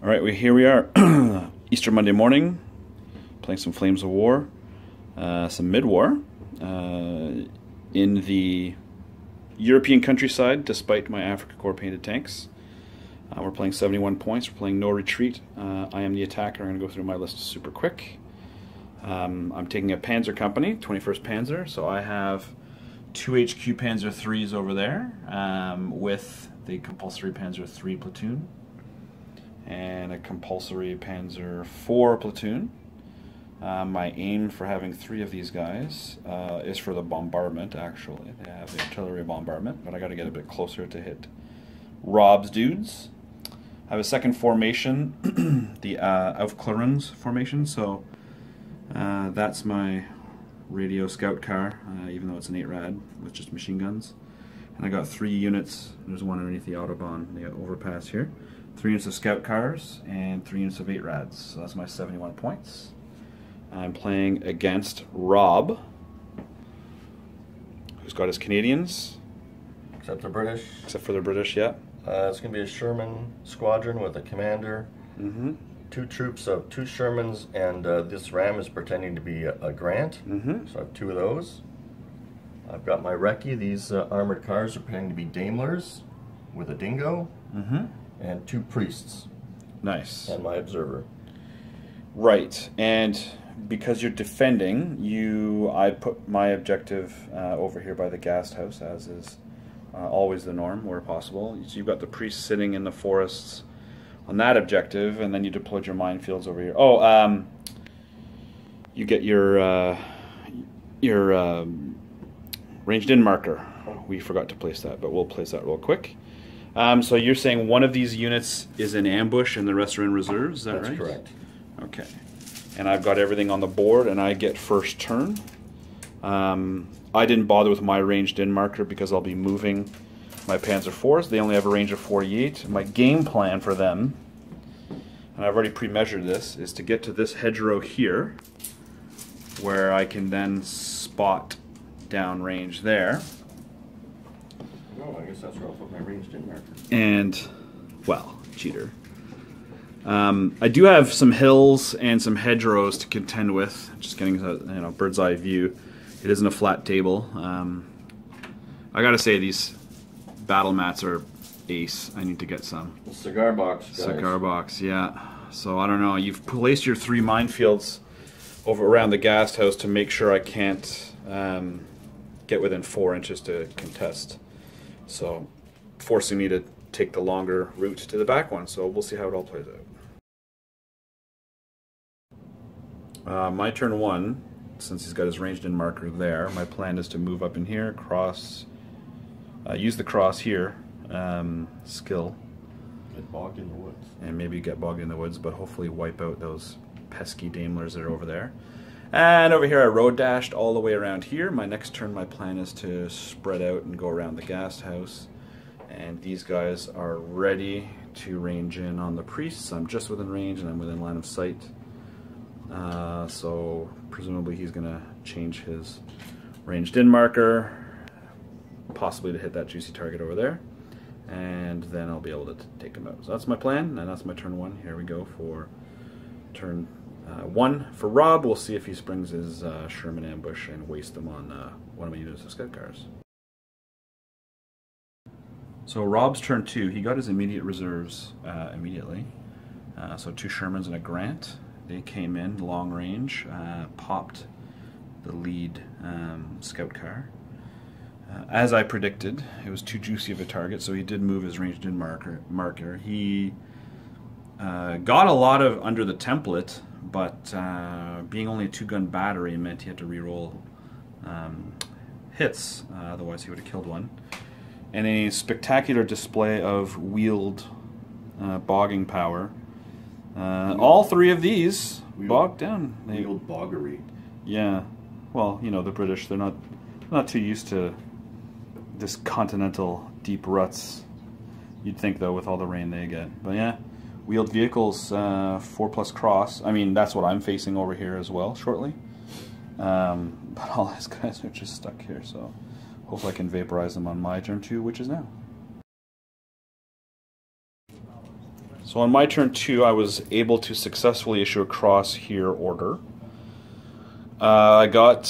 All right, here we are, Easter Monday morning, playing some Flames of War, some mid-war, in the European countryside, despite my Africa Corps painted tanks. We're playing 71 points, we're playing no retreat. I am the attacker. I'm going to go through my list super quick. I'm taking a Panzer company, 21st Panzer, so I have 2 HQ Panzer IIIs over there, with the compulsory Panzer III platoon and a compulsory Panzer IV platoon. My aim for having 3 of these guys is for the bombardment, actually. They have the artillery bombardment, but I got to get a bit closer to hit Rob's dudes. I have a second formation, the Aufklärungs formation, so that's my radio scout car, even though it's an 8-rad with just machine guns. And I got 3 units, there's one underneath the Autobahn, the overpass here. 3 units of scout cars and 3 units of 8-rads, so that's my 71 points. I'm playing against Rob, who's got his Canadians. Except the British. Except for the British, yeah. It's going to be a Sherman squadron with a commander, 2 troops of 2 Shermans, and this Ram is pretending to be a Grant, so I have 2 of those. I've got my Recce. These armored cars are pretending to be Daimlers with a Dingo, and 2 priests. Nice. And my observer. Right, and because you're defending, I put my objective over here by the Gast House, as is always the norm where possible. So you've got the priests sitting in the forests on that objective, and then you deployed your minefields over here. Oh, you get your ranged in marker. We forgot to place that, but we'll place that real quick. So you're saying one of these units is in ambush and the rest are in reserves, is that right? That's correct. Okay. And I've got everything on the board and I get first turn. I didn't bother with my ranged in marker because I'll be moving my Panzer IVs. They only have a range of 48. My game plan for them, and I've already pre-measured this, is to get to this hedgerow here, where I can then spot downrange there. Oh, I guess that's where I'll put my ranged in marker. And, well, cheater. I do have some hills and some hedgerows to contend with. Just getting a bird's eye view. It isn't a flat table. I gotta say, these battle mats are ace. I need to get some. The cigar box, guys. Cigar box, yeah. So I don't know. You've placed your 3 minefields over around the Gast House to make sure I can't get within 4 inches to contest. So forcing me to take the longer route to the back one. So we'll see how it all plays out. My turn 1. Since he's got his ranged in marker there, my plan is to move up in here, cross, use the cross here, skill. Get bogged in the woods. And maybe get bogged in the woods, but hopefully wipe out those pesky Daimlers that are over there. And over here I road dashed all the way around here. My next turn, my plan is to spread out and go around the Gast House. And these guys are ready to range in on the priests. I'm just within range and I'm within line of sight. So presumably he's going to change his ranged in marker, possibly to hit that juicy target over there, and then I'll be able to take him out. So that's my plan, and that's my turn 1. Here we go for turn 1 for Rob. We'll see if he springs his Sherman ambush and waste them on one of my units of scout cars. So Rob's turn 2, he got his immediate reserves immediately. So 2 Shermans and a Grant. They came in long range, popped the lead scout car. As I predicted, it was too juicy of a target, so he did move his ranged in marker. He got a lot of under the template, but being only a 2-gun battery meant he had to reroll hits, otherwise he would have killed one. And a spectacular display of wheeled bogging power. All 3 of these bogged down. Wheeled boggery. Yeah. Well, you know, the British, they're not too used to this continental deep ruts. You'd think, though, with all the rain they get. But yeah, wheeled vehicles, 4+ cross. I mean, that's what I'm facing over here as well shortly. But all these guys are just stuck here, so hopefully I can vaporize them on my turn 2, which is now. So on my turn 2, I was able to successfully issue a cross here order. I got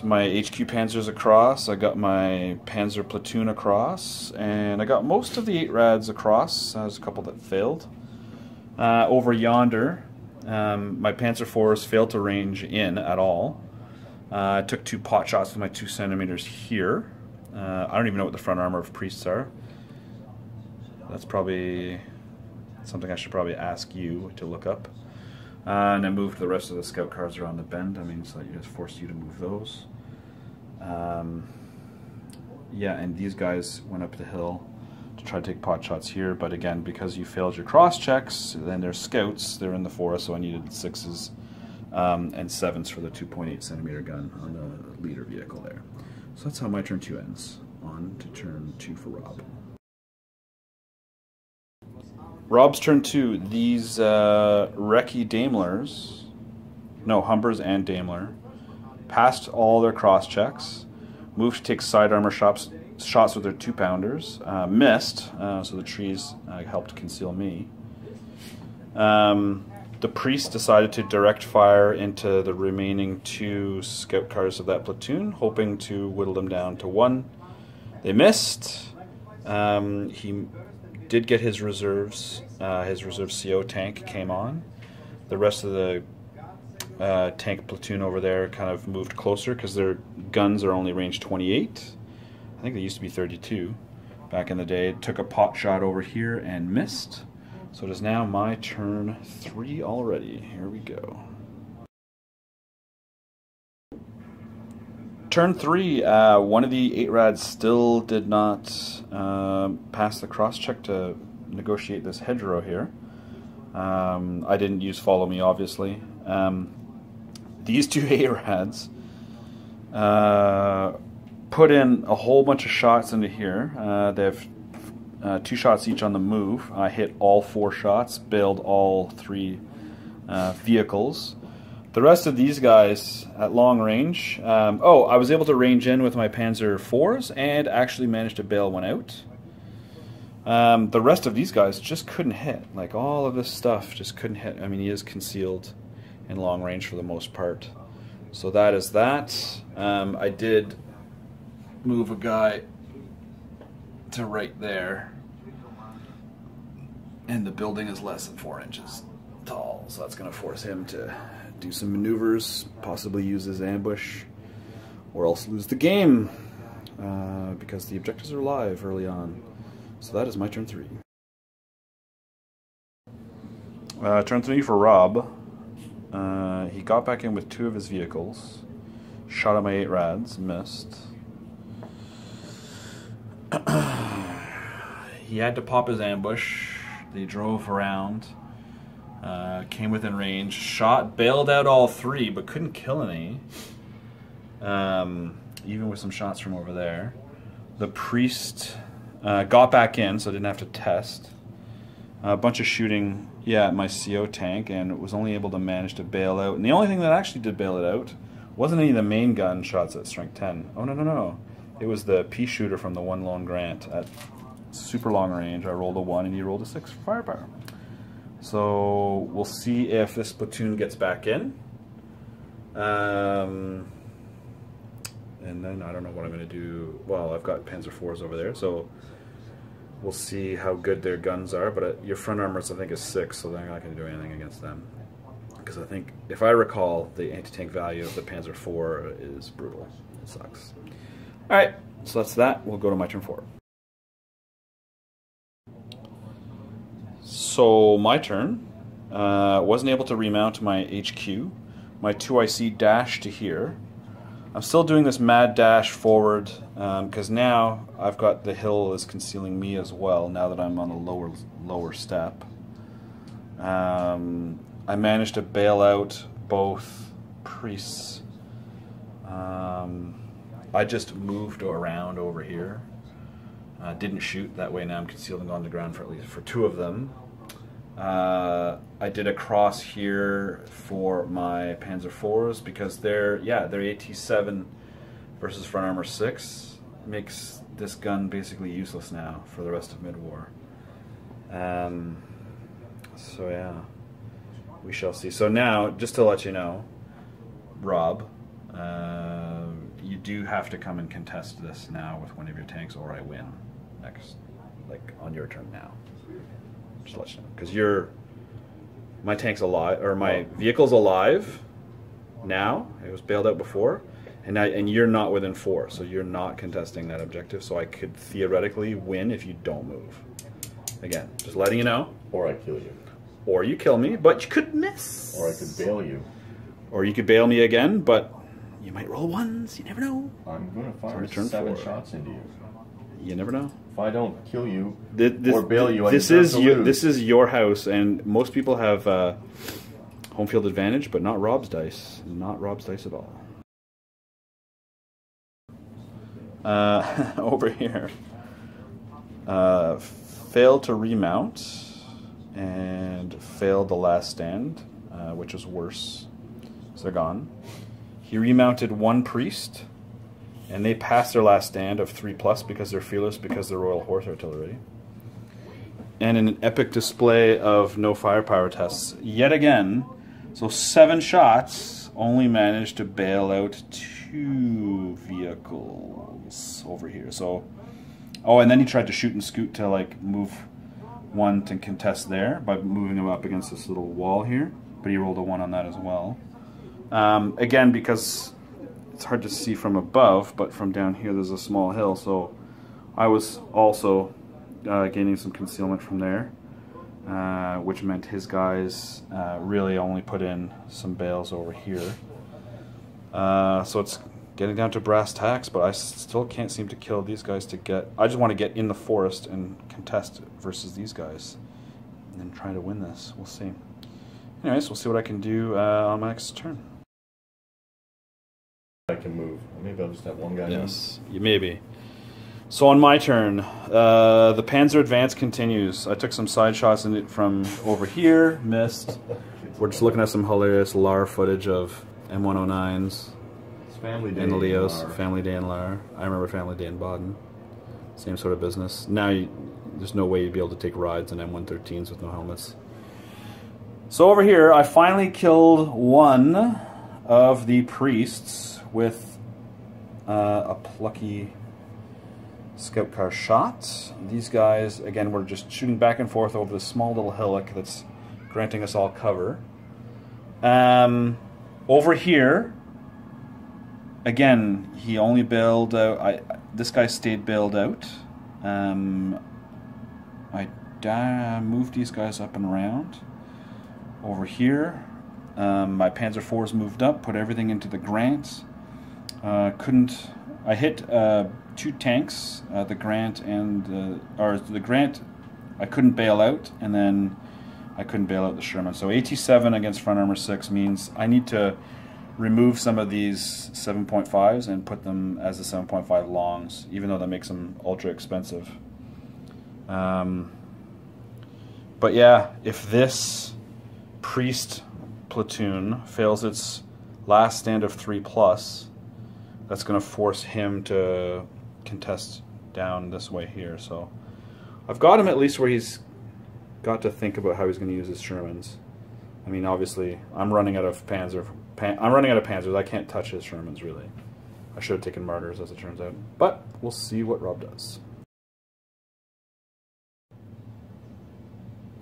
my HQ Panzers across, I got my Panzer platoon across, and I got most of the 8 rads across. There's a couple that failed. Over yonder, my Panzer IVs failed to range in at all. I took 2 pot shots with my 2 centimeters here. I don't even know what the front armor of priests are. That's probably something I should probably ask you to look up. And I moved the rest of the scout cars around the bend. I mean, so that just forced you to move those. Yeah, and these guys went up the hill to try to take pot shots here, but again, because you failed your cross checks, then they're scouts, they're in the forest, so I needed 6s and 7s for the 2.8 centimeter gun on the leader vehicle there. So that's how my turn 2 ends. On to turn 2 for Rob. Rob's turn 2. These recce Daimlers, no, Humbers and Daimler, passed all their cross checks, moved to take side armor shots with their 2-pounders, missed, so the trees helped conceal me. The priest decided to direct fire into the remaining 2 scout cars of that platoon, hoping to whittle them down to 1. They missed. He did get his reserves. His reserve CO tank came on. The rest of the tank platoon over there kind of moved closer because their guns are only range 28. I think they used to be 32 back in the day. It took a pot shot over here and missed. So it is now my turn 3 already. Here we go. Turn 3, one of the 8 rads still did not pass the cross check to negotiate this hedgerow here. I didn't use follow me, obviously. These 2 8 rads put in a whole bunch of shots into here. They have 2 shots each on the move. I hit all 4 shots, bailed all 3 vehicles. The rest of these guys at long range, I was able to range in with my Panzer IVs and actually managed to bail one out. The rest of these guys just couldn't hit. Like, all of this stuff just couldn't hit. I mean, he is concealed in long range for the most part. So that is that. I did move a guy to right there, and the building is less than 4 inches tall, so that's going to force him to do some maneuvers, possibly use his ambush, or else lose the game, because the objectives are live early on. So that is my turn 3. Turn 3 for Rob. He got back in with 2 of his vehicles, shot at my 8 rads, missed. He had to pop his ambush. They drove around, came within range, shot, bailed out all 3, but couldn't kill any, even with some shots from over there. The priest got back in, so I didn't have to test. A bunch of shooting, yeah, at my CO tank, and was only able to manage to bail out. And the only thing that actually did bail it out wasn't any of the main gun shots at strength 10. Oh, no. It was the pea shooter from the 1 lone Grant at super long range. I rolled a 1 and he rolled a 6 for firepower. So we'll see if this platoon gets back in. And then I don't know what I'm going to do. Well, I've got Panzer IVs over there, so we'll see how good their guns are. But your front armors, I think, is 6, so they're not going to do anything against them. Because I think, if I recall, the anti-tank value of the Panzer IV is brutal. It sucks. Alright, so that's that. We'll go to my turn 4. So, my turn. Wasn't able to remount my HQ. My 2IC dash to here. I'm still doing this mad dash forward, because now I've got the hill is concealing me as well, now that I'm on a lower step. I managed to bail out both priests. I just moved around over here. Didn't shoot, that way now I'm concealed and on the ground for at least for 2 of them. I did a cross here for my Panzer IVs because their AT7 versus front armor 6 makes this gun basically useless now for the rest of mid-war. So yeah, we shall see. So now, just to let you know, Rob, you do have to come and contest this now with one of your tanks, or I win next, like on your turn now. Just to let you know, because my tank's alive, or my vehicle's alive now. It was bailed out before, and you're not within 4, so you're not contesting that objective. So I could theoretically win if you don't move. Again, just letting you know. Or I kill you. Or you kill me, but you could miss. Or I could bail you. Or you could bail me again, but you might roll ones. You never know. I'm going to fire turn 7 4. shots into you. You never know. If I don't kill you or bail you, this is your house, and most people have home field advantage, but not Rob's dice. Not Rob's dice at all. Over here, failed to remount and failed the last stand, which is worse. So they're gone. He remounted 1 priest, and they passed their last stand of 3+ because they're fearless, because they're Royal Horse Artillery. And in an epic display of no firepower tests, yet again, so 7 shots, only managed to bail out 2 vehicles over here. So, oh, and then he tried to shoot and scoot to like move 1 to contest there by moving him up against this little wall here, but he rolled a 1 on that as well. Again, because it's hard to see from above, but from down here there's a small hill, so I was also gaining some concealment from there, which meant his guys really only put in some bales over here. So it's getting down to brass tacks, but I still can't seem to kill these guys to get... I just want to get in the forest and contest versus these guys and then try to win this. We'll see. Anyways, we'll see what I can do on my next turn. I can move. Maybe I'll just have 1 guy. Yes, maybe. So on my turn, the Panzer advance continues. I took some side shots in it from over here, missed. We're just looking at some hilarious LAR footage of M109s. It's Family Day in the Leos. in LAR. Family Day in LAR. I remember Family Day in Baden. Same sort of business. Now there's no way you'd be able to take rides in M113s with no helmets. So over here, I finally killed 1 of the priests with a plucky scout car shot. These guys, again, were just shooting back and forth over this small little hillock that's granting us all cover. Over here, again, he only bailed out. This guy stayed bailed out. I moved these guys up and around. Over here, my Panzer IVs moved up, put everything into the Grant. I hit 2 tanks, the Grant and the Grant I couldn't bail out, and then I couldn't bail out the Sherman. So AT7 against front armor 6 means I need to remove some of these 7.5s and put them as the 7.5 longs, even though that makes them ultra expensive. But yeah, if this priest platoon fails its last stand of 3+, that's going to force him to contest down this way here. So I've got him at least where he's got to think about how he's going to use his Shermans. I mean, obviously, I'm running out of Panzers. I can't touch his Shermans, really. I should have taken Martyrs, as it turns out. But we'll see what Rob does.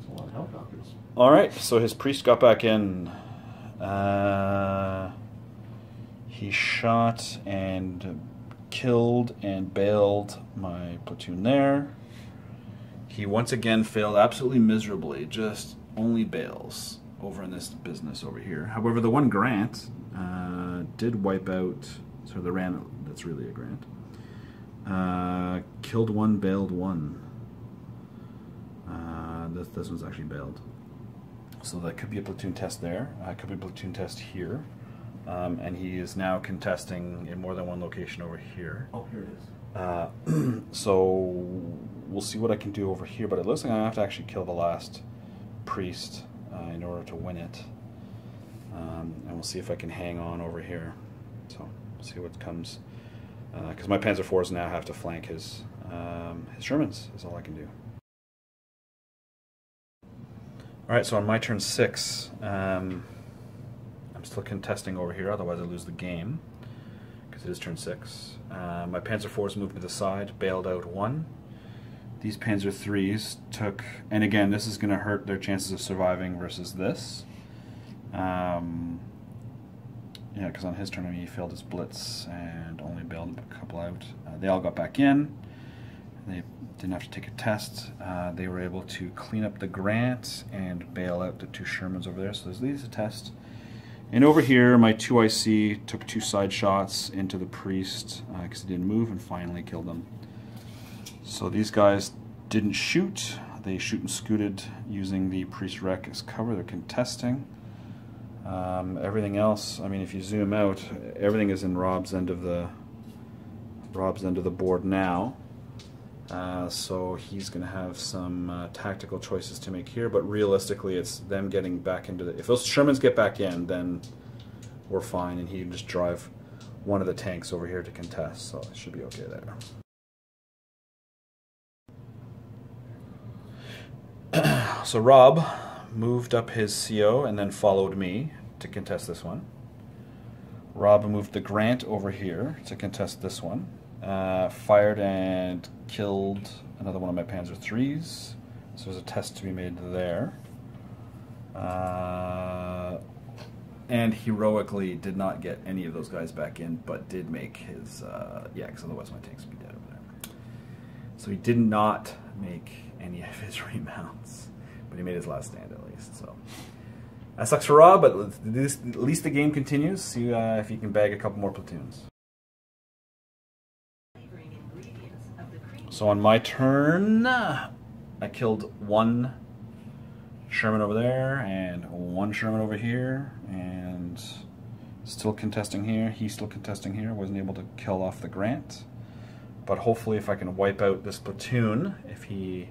That's a lot of helicopters. Alright, so his priest got back in. He shot and killed and bailed my platoon there. He once again failed absolutely miserably, just only bails over in this business over here. However, the one Grant did wipe out, so the ran, that's really a Grant. Killed 1, bailed 1. This one's actually bailed. So that could be a platoon test there. Could be a platoon test here. And he is now contesting in more than one location over here. Oh, here it is. So we'll see what I can do over here, but it looks like I'm going to have to actually kill the last priest in order to win it. And we'll see if I can hang on over here. So we'll see what comes. Because my Panzer IVs now have to flank his Shermans, is all I can do. Alright, so on my turn 6, I'm still contesting over here, otherwise I lose the game, because it is turn 6. My Panzer IVs moved to the side, bailed out 1. These Panzer IIIs took, and again, this is going to hurt their chances of surviving versus this. Yeah, because on his turn he failed his blitz and only bailed a couple out. They all got back in. They didn't have to take a test. They were able to clean up the Grant and bail out the 2 Shermans over there. So this leads a test. And over here, my 2IC took 2 side shots into the Priest because he didn't move and finally killed them. So these guys didn't shoot. They shoot and scooted using the Priest wreck as cover. They're contesting. Everything else, I mean, if you zoom out, everything is in Rob's end of the board now. So he's going to have some tactical choices to make here, but realistically it's them getting back into the... If those Shermans get back in, then we're fine, and he can just drive one of the tanks over here to contest, so it should be okay there. So Rob moved up his CO and then followed me to contest this one. Rob moved the Grant over here to contest this one. Fired and killed another one of my Panzer IIIs. So there's a test to be made there. And heroically did not get any of those guys back in, but did make his... yeah, because otherwise my tanks would be dead over there. So he did not make any of his remounts, but he made his last stand at least. So that sucks for Rob, but at least the game continues. See if he can bag a couple more platoons. So on my turn, I killed 1 Sherman over there and 1 Sherman over here, and still contesting here. He's still contesting here. Wasn't able to kill off the Grant, but hopefully if I can wipe out this platoon, if he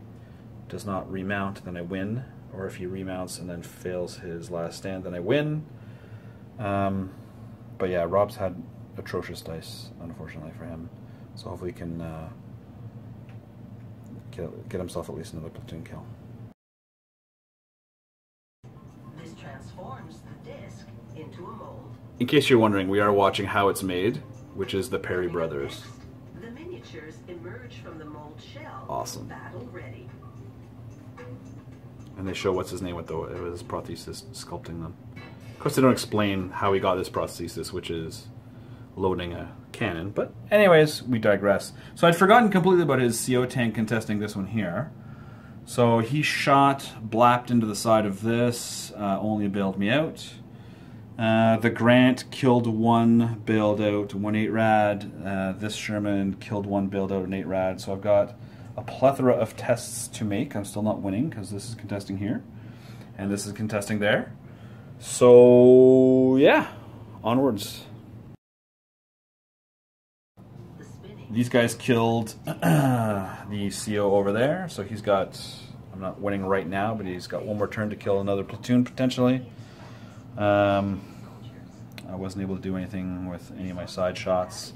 does not remount, then I win, or if he remounts and then fails his last stand, then I win. But yeah, Rob's had atrocious dice, unfortunately for him, so hopefully he can get himself at least another platoon kill. This transforms the disc into a mold. In case you're wondering, we are watching How It's Made, which is the Perry brothers. The miniatures emerge from the mold shell. Awesome. Battle ready. And they show what's his name with his prosthesis sculpting them. Of course, they don't explain how he got this prosthesis, which is loading a cannon. But anyways, we digress. So I'd forgotten completely about his CO tank contesting this one here. So he shot, blapped into the side of this, only bailed me out. The Grant killed 1, bailed out 1 8-rad. This Sherman killed 1, bailed out an 8-rad. So I've got a plethora of tests to make. I'm still not winning because this is contesting here and this is contesting there. So yeah, onwards. These guys killed the CO over there, so he's got, I'm not winning right now, but he's got 1 more turn to kill another platoon potentially. I wasn't able to do anything with any of my side shots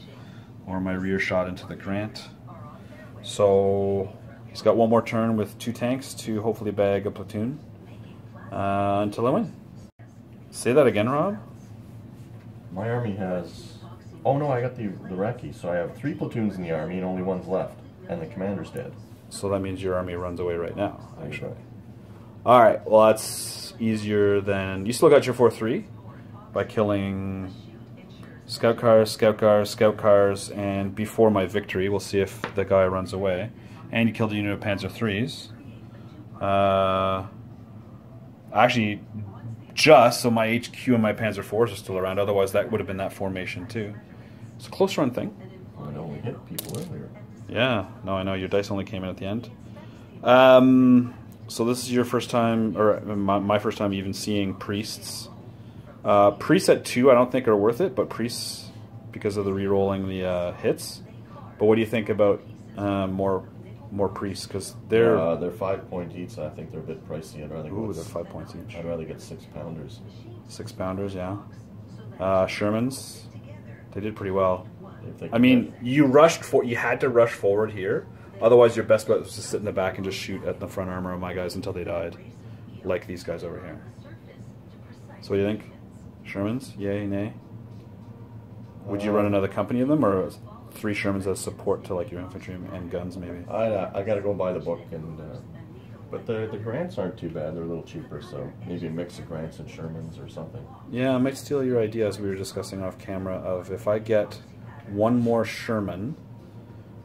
or my rear shot into the Grant. So he's got 1 more turn with 2 tanks to hopefully bag a platoon until I win. Say that again, Rob. My army has... Oh no, I got the recce, so I have 3 platoons in the army and only 1's left, and the commander's dead. So that means your army runs away right now, actually. Alright, well that's easier than... You still got your 4-3 by killing scout cars, and before my victory, we'll see if the guy runs away. And you killed a unit of Panzer IIIs. Actually, just so my HQ and my Panzer IVs are still around, otherwise that would have been that formation too. It's a close run thing. Well, it only hit people earlier. Yeah, no, I know, your dice only came in at the end. So this is your first time, or my first time even seeing priests. Priests at 2 I don't think are worth it, but priests, because of the re-rolling the hits. But what do you think about more priests? Because they're 5 point each, and I think they're a bit pricey. I'd rather they're 5 points each. I'd rather get 6-pounders. 6-pounders, yeah. Shermans, they did pretty well. I mean, mean, you had to rush forward here. Otherwise, your best bet was to sit in the back and just shoot at the front armor of my guys until they died. like these guys over here. So what do you think? Shermans? Yay, nay? Would you run another company of them, or 3 Shermans as support to like your infantry and guns maybe? I gotta go buy the book, and but the grants aren't too bad. They're a little cheaper, so maybe a mix of grants and Shermans or something. Yeah, I might steal your idea, as we were discussing off camera, of if I get 1 more Sherman.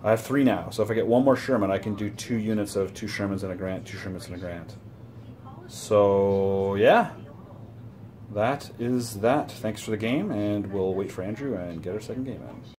I have 3 now, so if I get 1 more Sherman, I can do 2 units of 2 Shermans and a grant, 2 Shermans and a grant. So yeah, that is that. Thanks for the game, and we'll wait for Andrew and get our second game in.